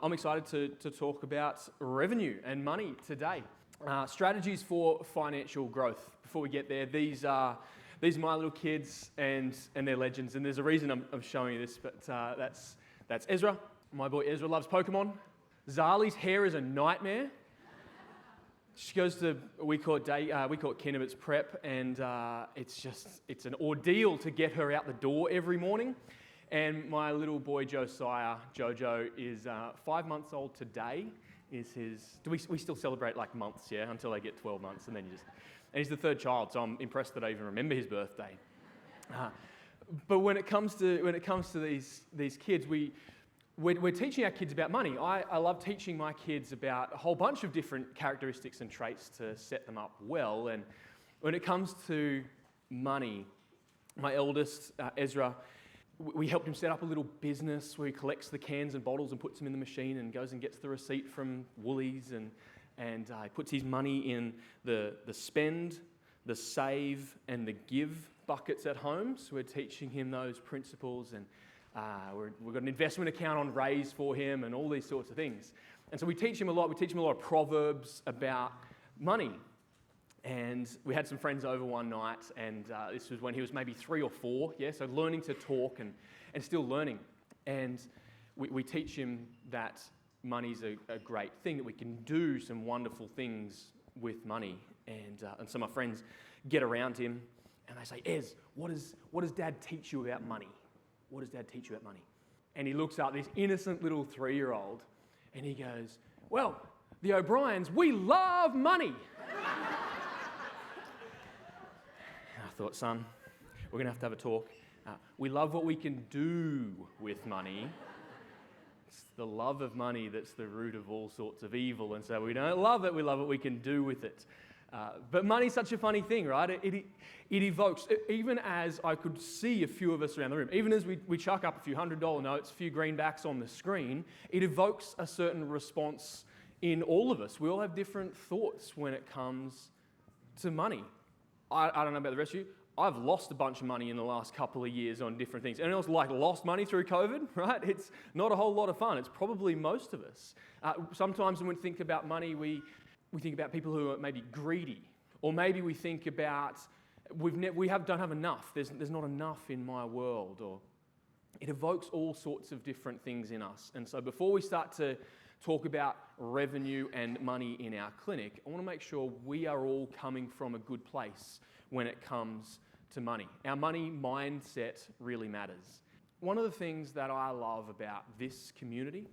I'm excited to talk about revenue and money today. Strategies for financial growth. Before we get there, these are my little kids and they're legends. And there's a reason I'm showing you this, but that's Ezra. My boy Ezra loves Pokemon. Zali's hair is a nightmare. She goes to, we call it Kinabit's prep, and it's an ordeal to get her out the door every morning. And my little boy Jojo, is 5 months old today. We still celebrate like months, yeah, until they get 12 months, and then and he's the third child, so I'm impressed that I even remember his birthday. But when it comes to these kids, we're teaching our kids about money. I love teaching my kids about a whole bunch of different characteristics and traits to set them up well. And when it comes to money, my eldest, Ezra, we helped him set up a little business where he collects the cans and bottles and puts them in the machine and goes and gets the receipt from Woolies and he puts his money in the spend, the save and the give buckets at home. So we're teaching him those principles, and we've got an investment account on Raise for him and all these sorts of things. And so we teach him a lot. We teach him a lot of proverbs about money. And we had some friends over one night, and this was when he was maybe 3 or 4, yeah, so learning to talk and still learning. And we teach him that money's a great thing, that we can do some wonderful things with money. And so my friends get around him, and they say, Ez, what does Dad teach you about money? What does Dad teach you about money? And he looks up, this innocent little 3-year-old, and he goes, well, the O'Briens, we love money. I thought, son, we're going to have a talk. We love what we can do with money. It's the love of money that's the root of all sorts of evil. And so we don't love it, we love what we can do with it. But money's such a funny thing, right? It evokes, even as I could see a few of us around the room, even as we chuck up a few $100 notes, a few greenbacks on the screen, it evokes a certain response in all of us. We all have different thoughts when it comes to money. I don't know about the rest of you. I've lost a bunch of money in the last couple of years on different things. Anyone else lost money through COVID, right? It's not a whole lot of fun. It's probably most of us. Sometimes when we think about money, we think about people who are maybe greedy, or maybe we think about don't have enough. There's not enough in my world, or it evokes all sorts of different things in us. And so before we start to talk about revenue and money in our clinic, I want to make sure we are all coming from a good place when it comes to money. Our money mindset really matters. One of the things that I love about this community,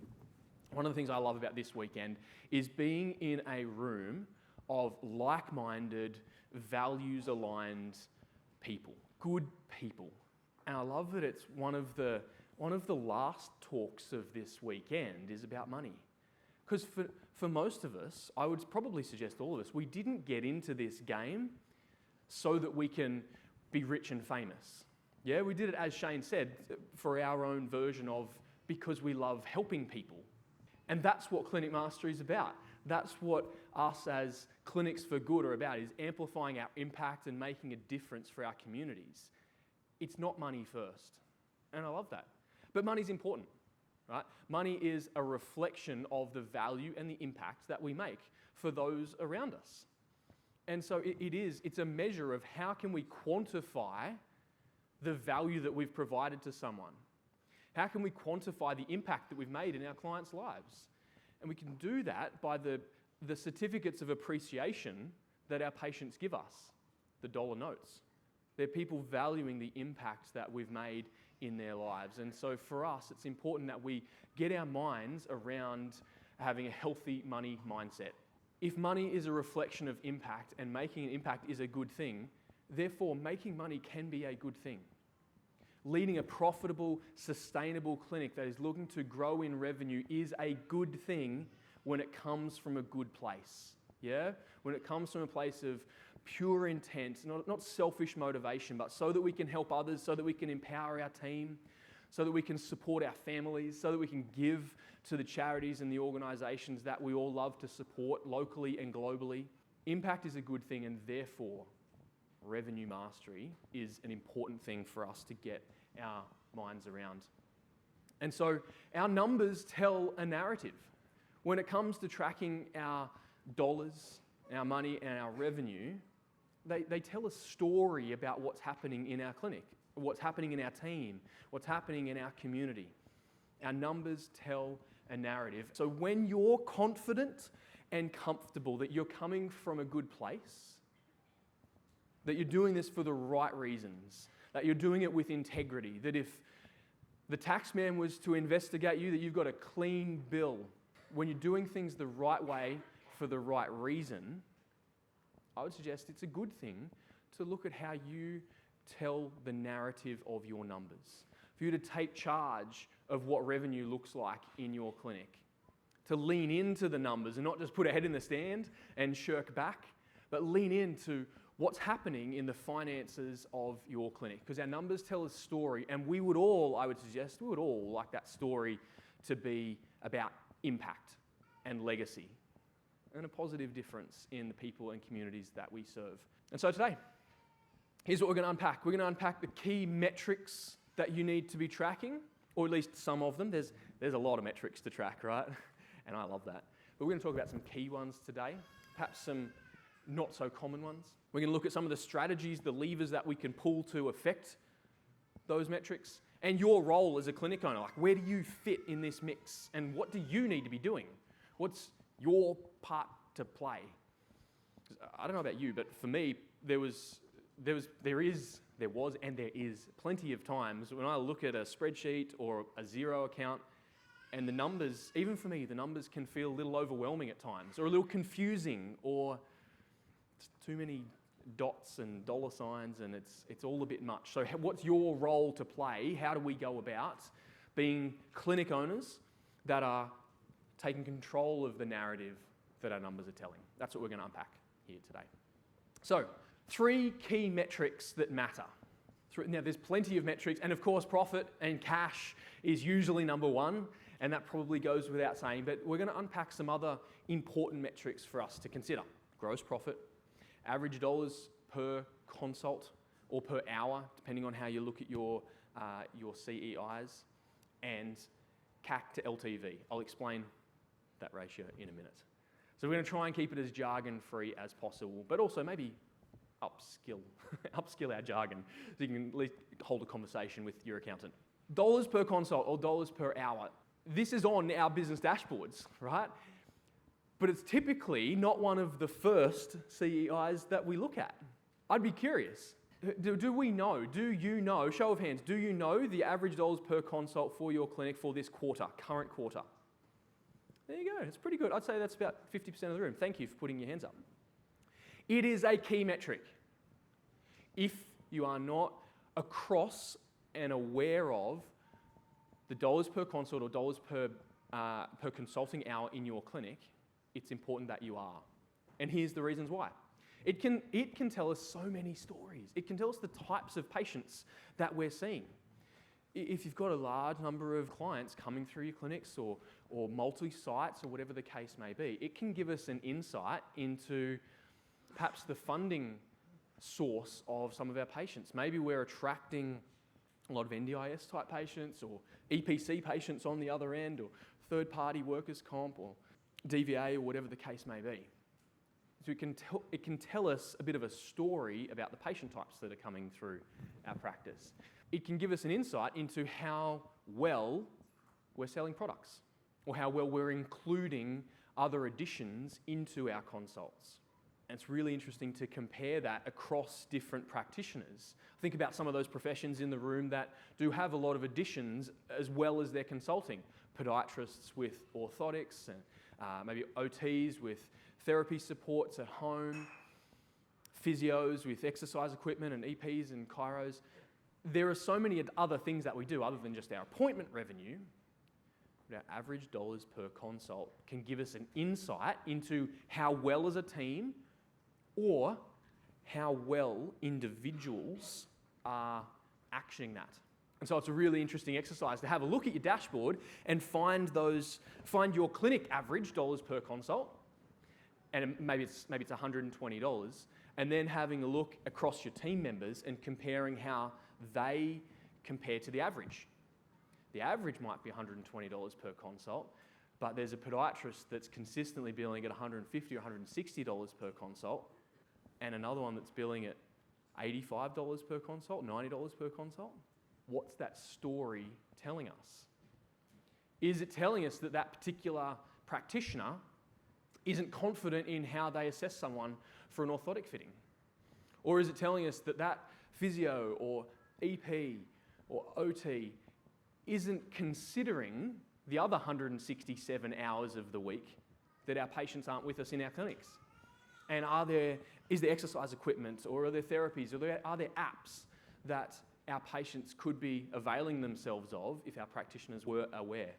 one of the things I love about this weekend, is being in a room of like-minded, values-aligned people, good people. And I love that it's one of the last talks of this weekend is about money. Because for most of us, I would probably suggest all of us, we didn't get into this game so that we can be rich and famous. Yeah, we did it, as Shane said, for our own version of because we love helping people. And that's what Clinic Mastery is about. That's what us as Clinics for Good are about, is amplifying our impact and making a difference for our communities. It's not money first. And I love that. But money's important. Right? Money is a reflection of the value and the impact that we make for those around us. And so it's a measure of how can we quantify the value that we've provided to someone. How can we quantify the impact that we've made in our clients' lives? And we can do that by the certificates of appreciation that our patients give us, the dollar notes. They're people valuing the impact that we've made in their lives. And so for us, it's important that we get our minds around having a healthy money mindset. If money is a reflection of impact and making an impact is a good thing, therefore making money can be a good thing. Leading a profitable, sustainable clinic that is looking to grow in revenue is a good thing when it comes from a good place. Yeah? When it comes from a place of pure intent, not selfish motivation, but so that we can help others, so that we can empower our team, so that we can support our families, so that we can give to the charities and the organisations that we all love to support locally and globally. Impact is a good thing, and therefore revenue mastery is an important thing for us to get our minds around. And so our numbers tell a narrative. When it comes to tracking our dollars, our money, and our revenue, they tell a story about what's happening in our clinic, what's happening in our team, what's happening in our community. Our numbers tell a narrative. So when you're confident and comfortable that you're coming from a good place, that you're doing this for the right reasons, that you're doing it with integrity, that if the tax man was to investigate you, that you've got a clean bill, when you're doing things the right way for the right reason, I would suggest it's a good thing to look at how you tell the narrative of your numbers. For you to take charge of what revenue looks like in your clinic. To lean into the numbers and not just put a head in the stand and shirk back, but lean into what's happening in the finances of your clinic. Because our numbers tell a story, and we would all, I would suggest, we would all like that story to be about impact and legacy and a positive difference in the people and communities that we serve. And so today, here's what we're going to unpack. We're going to unpack the key metrics that you need to be tracking, or at least some of them. There's a lot of metrics to track, right? And I love that. But we're going to talk about some key ones today, perhaps some not so common ones. We're going to look at some of the strategies, the levers that we can pull to affect those metrics, and your role as a clinic owner. Like, where do you fit in this mix? And what do you need to be doing? What's your part to play? I don't know about you, but for me, there is plenty of times when I look at a spreadsheet or a zero account, and the numbers, even for me, the numbers can feel a little overwhelming at times, or a little confusing, or it's too many dots and dollar signs, and it's all a bit much. So what's your role to play? How do we go about being clinic owners that are taking control of the narrative that our numbers are telling? That's what we're going to unpack here today. So, 3 key metrics that matter. Now, there's plenty of metrics, and of course, profit and cash is usually number one, and that probably goes without saying, but we're going to unpack some other important metrics for us to consider. Gross profit, average dollars per consult or per hour, depending on how you look at your CEIs, and CAC to LTV. I'll explain that ratio in a minute. So we're going to try and keep it as jargon-free as possible, but also maybe upskill our jargon so you can at least hold a conversation with your accountant. Dollars per consult or dollars per hour. This is on our business dashboards, right? But it's typically not one of the first CEIs that we look at. I'd be curious. Do we know? Do you know? Show of hands. Do you know the average dollars per consult for your clinic for this quarter, current quarter? There you go. It's pretty good. I'd say that's about 50% of the room. Thank you for putting your hands up. It is a key metric. If you are not across and aware of the dollars per consult or dollars per consulting hour in your clinic, it's important that you are. And here's the reasons why. It can tell us so many stories. It can tell us the types of patients that we're seeing. If you've got a large number of clients coming through your clinics or multi-sites or whatever the case may be, it can give us an insight into perhaps the funding source of some of our patients. Maybe we're attracting a lot of NDIS type patients or EPC patients on the other end, or third-party workers' comp or DVA or whatever the case may be. So it can tell us a bit of a story about the patient types that are coming through our practice. It can give us an insight into how well we're selling products or how well we're including other additions into our consults. And it's really interesting to compare that across different practitioners. Think about some of those professions in the room that do have a lot of additions as well as their consulting. Podiatrists with orthotics, and maybe OTs with therapy supports at home, physios with exercise equipment and EPs and chiros. There are so many other things that we do other than just our appointment revenue. Our average dollars per consult can give us an insight into how well as a team or how well individuals are actioning that. And so it's a really interesting exercise to have a look at your dashboard and find your clinic average dollars per consult, and maybe it's $120, and then having a look across your team members and comparing how they compare to the average the average might be $120 per consult, but there's a podiatrist that's consistently billing at $150 or $160 per consult, and another one that's billing at $85 per consult, $90 per consult. What's that story telling us? Is it telling us that that particular practitioner isn't confident in how they assess someone for an orthotic fitting? Or is it telling us that that physio or EP or OT isn't considering the other 167 hours of the week that our patients aren't with us in our clinics? And is there exercise equipment, or are there therapies, or are there apps that our patients could be availing themselves of if our practitioners were aware?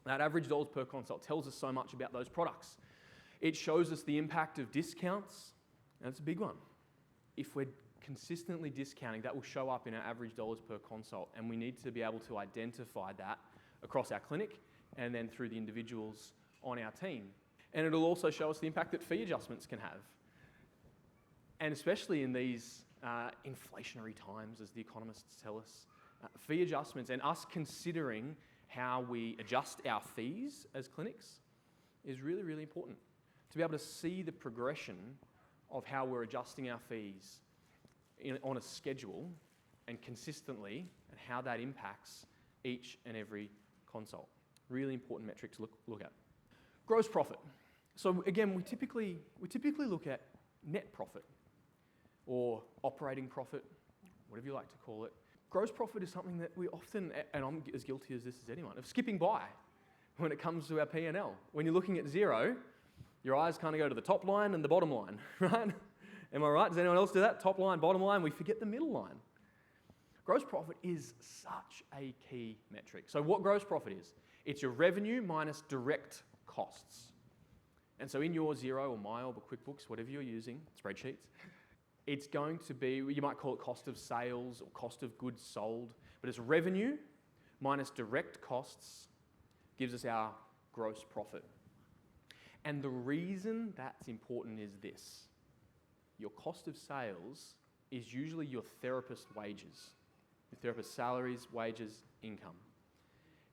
That average dollars per consult tells us so much about those products. It shows us the impact of discounts, and it's a big one. If we're consistently discounting, that will show up in our average dollars per consult, and we need to be able to identify that across our clinic and then through the individuals on our team. And it'll also show us the impact that fee adjustments can have. And especially in these inflationary times, as the economists tell us, fee adjustments and us considering how we adjust our fees as clinics is really, really important. To be able to see the progression of how we're adjusting our fees on a schedule and consistently, and how that impacts each and every consult. Really important metric to look at. Gross profit. So again, we typically look at net profit or operating profit, whatever you like to call it. Gross profit is something that we often, and I'm as guilty as this as anyone, of skipping by when it comes to our P&L. When you're looking at zero, your eyes kind of go to the top line and the bottom line, right? Am I right? Does anyone else do that? Top line, bottom line, we forget the middle line. Gross profit is such a key metric. So what gross profit is? It's your revenue minus direct costs. And so in your Xero or Mile or QuickBooks, whatever you're using, spreadsheets, it's going to be, you might call it cost of sales or cost of goods sold, but it's revenue minus direct costs gives us our gross profit. And the reason that's important is this. Your cost of sales is usually your therapist wages, your therapist salaries, wages, income.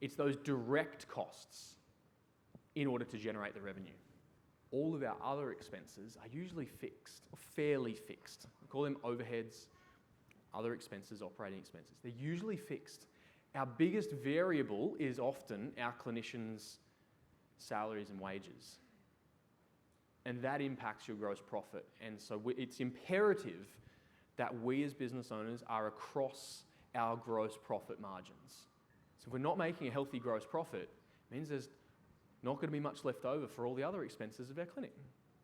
It's those direct costs in order to generate the revenue. All of our other expenses are usually fixed, or fairly fixed. We call them overheads, other expenses, operating expenses. They're usually fixed. Our biggest variable is often our clinicians' salaries and wages. And that impacts your gross profit. And so it's imperative that we as business owners are across our gross profit margins. So if we're not making a healthy gross profit, it means there's not going to be much left over for all the other expenses of our clinic.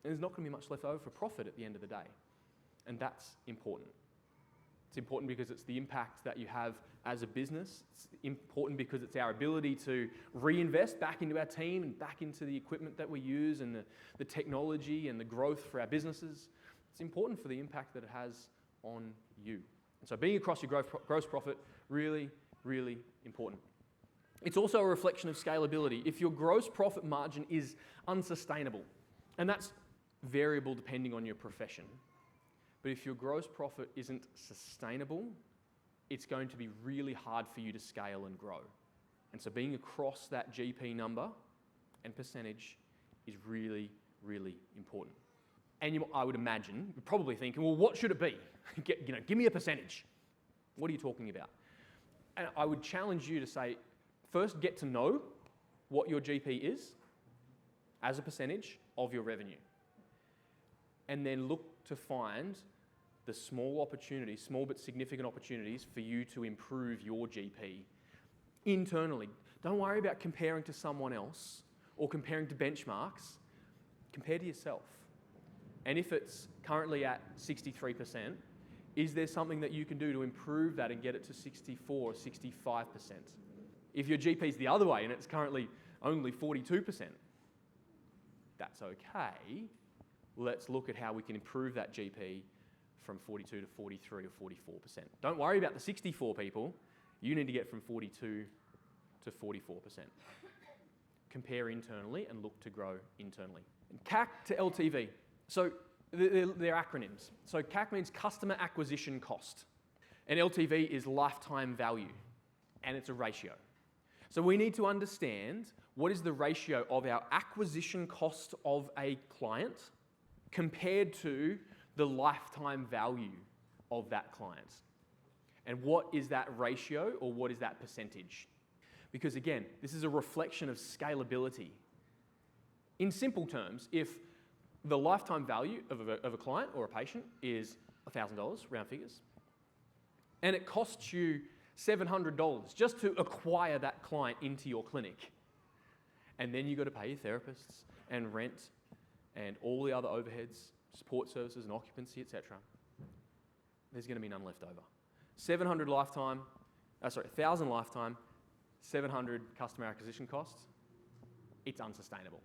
And there's not going to be much left over for profit at the end of the day. And that's important. It's important because it's the impact that you have as a business. It's important because it's our ability to reinvest back into our team and back into the equipment that we use and the technology and the growth for our businesses. It's important for the impact that it has on you. And so being across your gross profit, really, really important. It's also a reflection of scalability. If your gross profit margin is unsustainable, and that's variable depending on your profession, but if your gross profit isn't sustainable, it's going to be really hard for you to scale and grow. And so being across that GP number and percentage is really, really important. And I would imagine, you're probably thinking, well, what should it be? Give me a percentage. What are you talking about? And I would challenge you to say, first, get to know what your GP is as a percentage of your revenue. And then look to find the small but significant opportunities for you to improve your GP internally. Don't worry about comparing to someone else or comparing to benchmarks. Compare to yourself. And if it's currently at 63%, is there something that you can do to improve that and get it to 64 or 65%? If your GP is the other way and it's currently only 42%, that's okay. Let's look at how we can improve that GP from 42 to 43 or 44%. Don't worry about the 64 people. You need to get from 42 to 44%. Compare internally and look to grow internally. And CAC to LTV. So they're acronyms. So CAC means customer acquisition cost. And LTV is lifetime value. And it's a ratio. So we need to understand what is the ratio of our acquisition cost of a client compared to the lifetime value of that client. And what is that ratio, or what is that percentage? Because again, this is a reflection of scalability. In simple terms, if the lifetime value of a client or a patient is $1,000, round figures, and it costs you $700 just to acquire that client into your clinic, and then you've got to pay your therapists and rent and all the other overheads, support services and occupancy, etc., there's going to be none left over. 1,000 lifetime, 700 customer acquisition costs, it's unsustainable.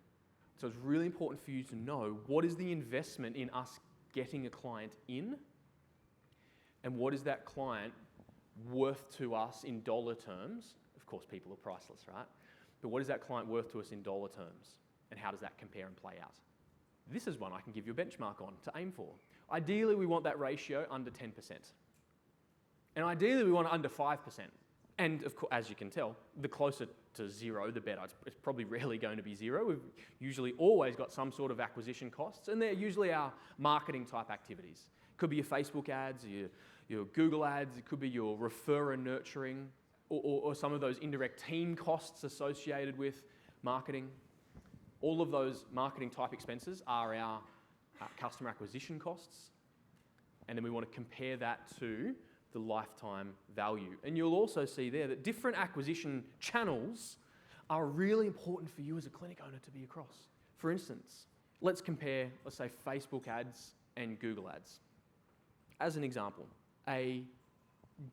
So it's really important for you to know what is the investment in us getting a client in, and what is that client worth to us in dollar terms. Of course, people are priceless, right? But what is that client worth to us in dollar terms, and how does that compare and play out? This is one I can give you a benchmark on to aim for. Ideally, we want that ratio under 10%. And ideally, we want it under 5%. And of course, as you can tell, the closer to zero, the better. It's probably rarely going to be zero. We've usually always got some sort of acquisition costs, and they're usually our marketing type activities. It could be your Facebook ads, your Google ads, it could be your referrer nurturing, or some of those indirect team costs associated with marketing. All of those marketing type expenses are our customer acquisition costs, and then we want to compare that to the lifetime value. And you'll also see there that different acquisition channels are really important for you as a clinic owner to be across. For instance, let's compare, let's say, Facebook ads and Google ads. As an example, a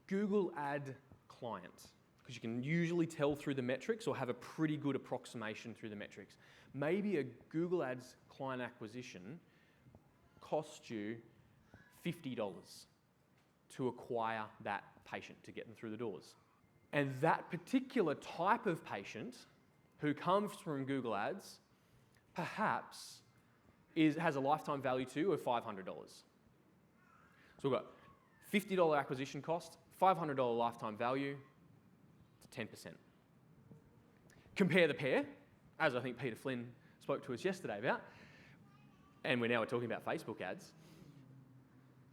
Google ad client, because you can usually tell through the metrics or have a pretty good approximation through the metrics. Maybe a Google ads client acquisition costs you $50 to acquire that patient, to get them through the doors. And that particular type of patient who comes from Google ads perhaps has a lifetime value too of $500. So we've got $50 acquisition cost, $500 lifetime value, to 10%. Compare the pair, as I think Peter Flynn spoke to us yesterday about, and we're talking about Facebook ads.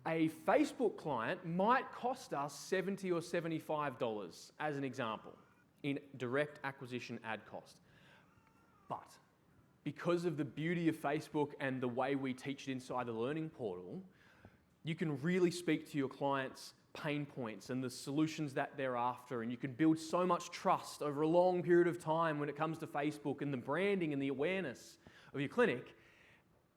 A Facebook client might cost us $70 or $75 as an example in direct acquisition ad cost. But because of the beauty of Facebook and the way we teach it inside the learning portal, you can really speak to your clients' pain points and the solutions that they're after, and you can build so much trust over a long period of time when it comes to Facebook and the branding and the awareness of your clinic.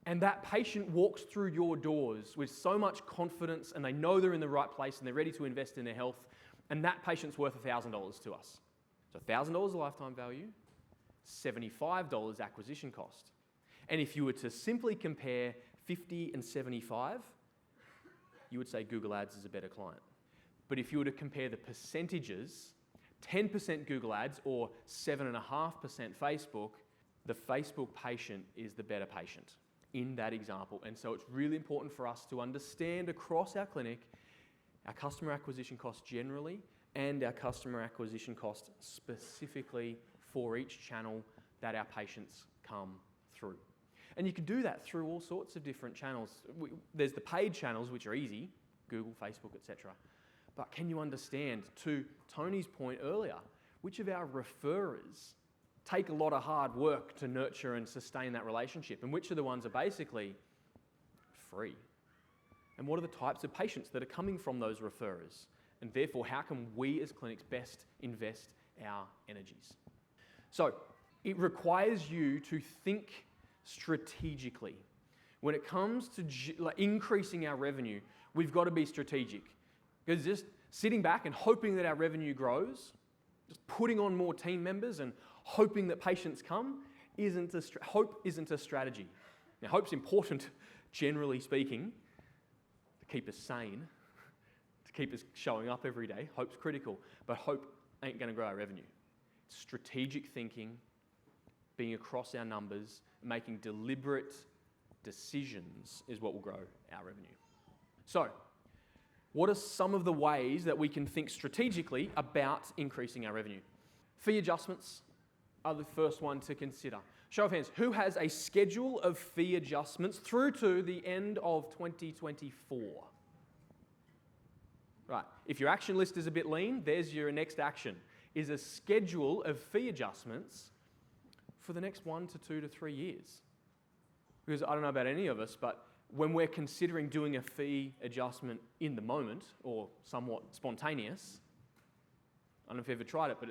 And that patient walks through your doors with so much confidence, and they know they're in the right place and they're ready to invest in their health, and that patient's worth $1,000 to us. So $1,000 lifetime value, $75 acquisition cost. And if you were to simply compare 50 and 75, you would say Google Ads is a better client. But if you were to compare the percentages, 10% Google Ads or 7.5% Facebook, the Facebook patient is the better patient in that example. And so it's really important for us to understand across our clinic our customer acquisition costs generally and our customer acquisition costs specifically for each channel that our patients come through. And you can do that through all sorts of different channels. There's the paid channels, which are easy, Google, Facebook, etc. But can you understand, to Tony's point earlier, which of our referrers take a lot of hard work to nurture and sustain that relationship, and which of the ones are basically free? And what are the types of patients that are coming from those referrers? And therefore, how can we as clinics best invest our energies? So, it requires you to think strategically. When it comes to increasing our revenue, we've got to be strategic. Because just sitting back and hoping that our revenue grows, just putting on more team members and hoping that patients come, hope isn't a strategy. Now, hope's important, generally speaking, to keep us sane, to keep us showing up every day. Hope's critical, but hope ain't going to grow our revenue. Strategic thinking, being across our numbers, making deliberate decisions is what will grow our revenue. So, what are some of the ways that we can think strategically about increasing our revenue? Fee adjustments are the first one to consider. Show of hands, who has a schedule of fee adjustments through to the end of 2024? Right, if your action list is a bit lean, there's your next action, is a schedule of fee adjustments for the next 1 to 2 to 3 years. Because I don't know about any of us, but when we're considering doing a fee adjustment in the moment, or somewhat spontaneous, I don't know if you've ever tried it, but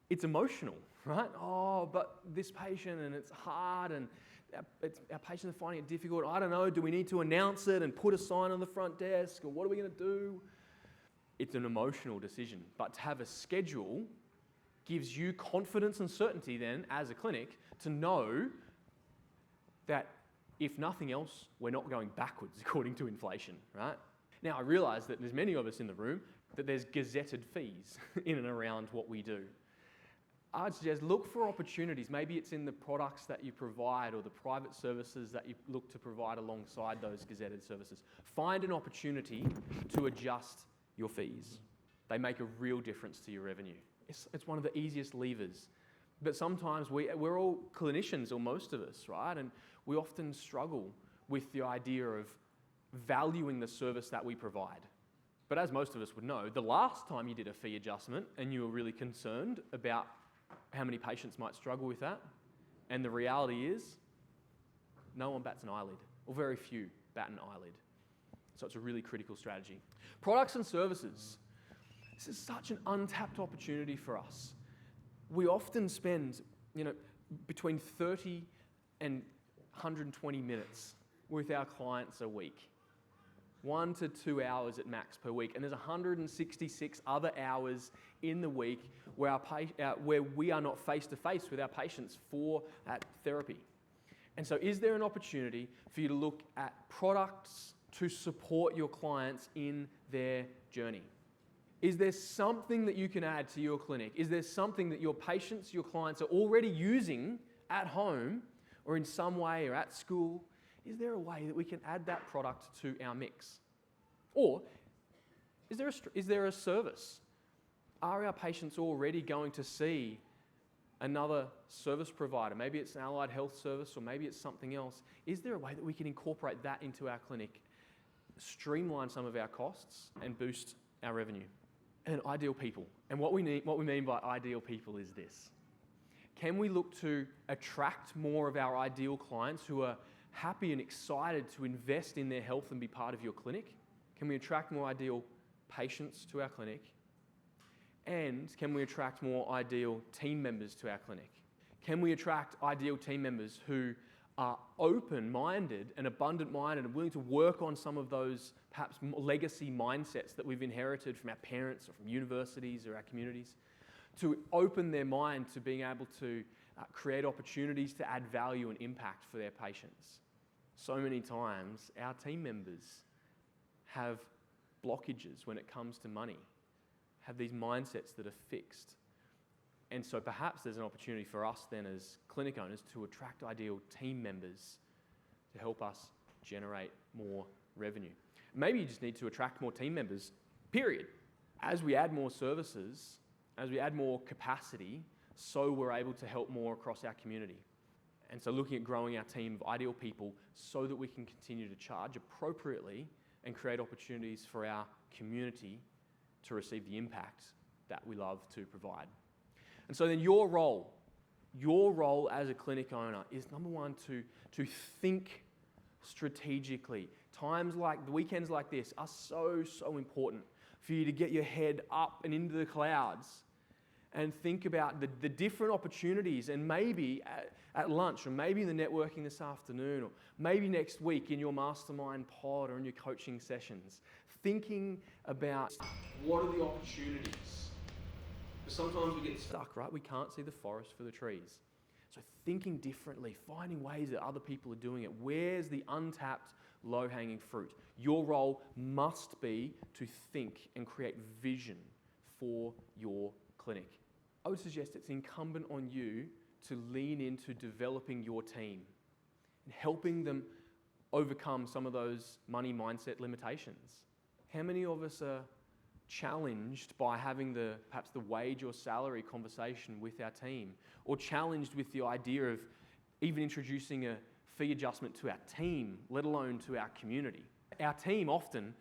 it's emotional, right? Oh, but this patient, and it's hard, and our patients are finding it difficult. I don't know, do we need to announce it and put a sign on the front desk, or what are we going to do? It's an emotional decision, but to have a schedule gives you confidence and certainty then, as a clinic, to know that if nothing else, we're not going backwards according to inflation, right? Now, I realise that there's many of us in the room that there's gazetted fees in and around what we do. I'd suggest look for opportunities. Maybe it's in the products that you provide or the private services that you look to provide alongside those gazetted services. Find an opportunity to adjust your fees. They make a real difference to your revenue. It's one of the easiest levers. But sometimes we're all clinicians, or most of us, right? And we often struggle with the idea of valuing the service that we provide. But as most of us would know, the last time you did a fee adjustment and you were really concerned about how many patients might struggle with that, and the reality is no one bats an eyelid, or very few bat an eyelid. So it's a really critical strategy. Products and services. This is such an untapped opportunity for us. We often spend, between 30 and 120 minutes with our clients a week. 1 to 2 hours at max per week. And there's 166 other hours in the week where we are not face-to-face with our patients for therapy. And so is there an opportunity for you to look at products to support your clients in their journey? Is there something that you can add to your clinic? Is there something that your patients, your clients are already using at home or in some way or at school? Is there a way that we can add that product to our mix? Or is there a service? Are our patients already going to see another service provider? Maybe it's an allied health service, or maybe it's something else. Is there a way that we can incorporate that into our clinic, streamline some of our costs, and boost our revenue? And ideal people. And what we mean by ideal people is this. Can we look to attract more of our ideal clients who are happy and excited to invest in their health and be part of your clinic? Can we attract more ideal patients to our clinic? And can we attract more ideal team members to our clinic? Can we attract ideal team members who are open-minded and abundant-minded and willing to work on some of those perhaps legacy mindsets that we've inherited from our parents or from universities or our communities, to open their mind to being able to create opportunities to add value and impact for their patients? So many times our team members have blockages when it comes to money, have these mindsets that are fixed. And so perhaps there's an opportunity for us then as clinic owners to attract ideal team members to help us generate more revenue. Maybe you just need to attract more team members, period. As we add more services, as we add more capacity, so we're able to help more across our community. And so looking at growing our team of ideal people so that we can continue to charge appropriately and create opportunities for our community to receive the impact that we love to provide. And so then your role as a clinic owner is, number one, to think strategically. Times like the weekends like this are so important for you to get your head up and into the clouds and think about the different opportunities, and maybe at lunch, or maybe in the networking this afternoon, or maybe next week in your mastermind pod or in your coaching sessions, thinking about what are the opportunities. Because sometimes we get stuck, right? We can't see the forest for the trees. So thinking differently, finding ways that other people are doing it. Where's the untapped, low-hanging fruit? Your role must be to think and create vision for your clinic. I would suggest it's incumbent on you to lean into developing your team and helping them overcome some of those money mindset limitations. How many of us are challenged by having perhaps the wage or salary conversation with our team, or challenged with the idea of even introducing a fee adjustment to our team, let alone to our community. Our team often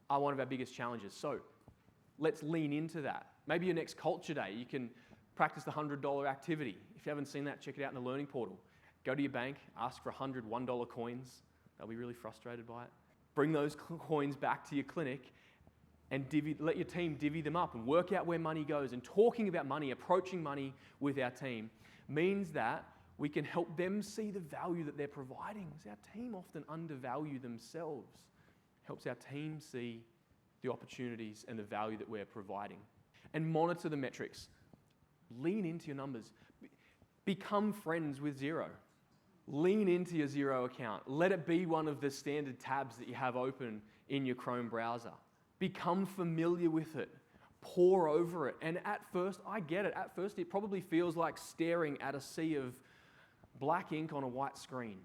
are one of our biggest challenges. So let's lean into that. Maybe your next culture day, you can practice the $100 activity. If you haven't seen that, check it out in the learning portal. Go to your bank, ask for 100 $1 coins. They'll be really frustrated by it. Bring those coins back to your clinic and let your team divvy them up and work out where money goes. And talking about money, approaching money with our team means that we can help them see the value that they're providing. Because our team often undervalue themselves. Helps our team see the opportunities and the value that we're providing. And monitor the metrics. Lean into your numbers. Become friends with Xero. Lean into your Xero account. Let it be one of the standard tabs that you have open in your Chrome browser. Become familiar with it. Pore over it. And at first, I get it. At first, it probably feels like staring at a sea of black ink on a white screen.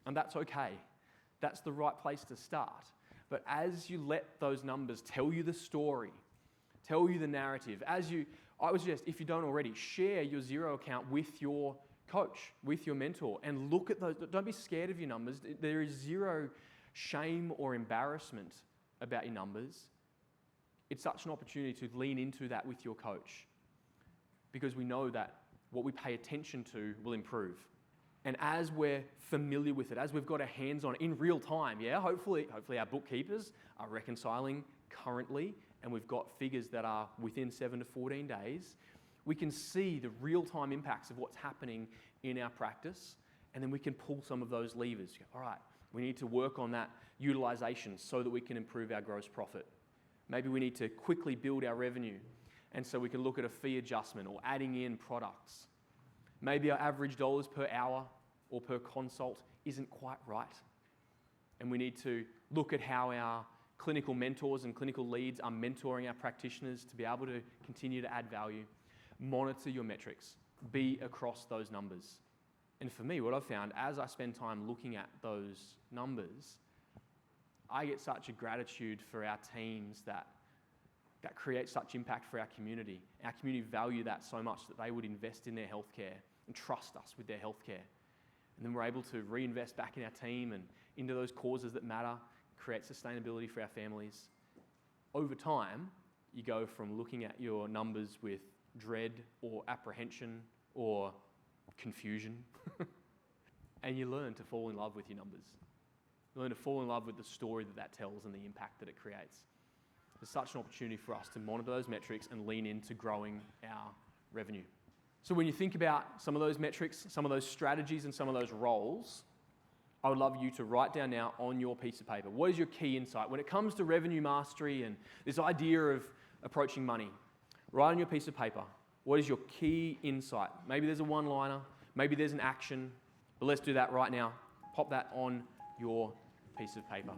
And that's okay. That's the right place to start. But as you let those numbers tell you the story, tell you the narrative, I would suggest, if you don't already, share your Xero account with your coach, with your mentor, and look at those. Don't be scared of your numbers. There is zero shame or embarrassment about your numbers. It's such an opportunity to lean into that with your coach, because we know that what we pay attention to will improve. And as we're familiar with it, as we've got our hands on it in real time, hopefully our bookkeepers are reconciling currently, and we've got figures that are within 7 to 14 days, we can see the real-time impacts of what's happening in our practice, and then we can pull some of those levers. All right, we need to work on that utilization so that we can improve our gross profit. Maybe we need to quickly build our revenue, and so we can look at a fee adjustment or adding in products. Maybe our average dollars per hour or per consult isn't quite right, and we need to look at how our clinical mentors and clinical leads are mentoring our practitioners to be able to continue to add value. Monitor your metrics. Be across those numbers. And for me, what I've found, as I spend time looking at those numbers, I get such a gratitude for our teams that create such impact for our community. Our community value that so much that they would invest in their healthcare and trust us with their healthcare. And then we're able to reinvest back in our team and into those causes that matter, create sustainability for our families. Over time, you go from looking at your numbers with dread or apprehension or confusion, and you learn to fall in love with your numbers. You learn to fall in love with the story that tells and the impact that it creates. There's such an opportunity for us to monitor those metrics and lean into growing our revenue. So when you think about some of those metrics, some of those strategies, and some of those roles, I would love you to write down now on your piece of paper, what is your key insight? When it comes to revenue mastery and this idea of approaching money, write on your piece of paper, what is your key insight? Maybe there's a one-liner, maybe there's an action, but let's do that right now. Pop that on your piece of paper.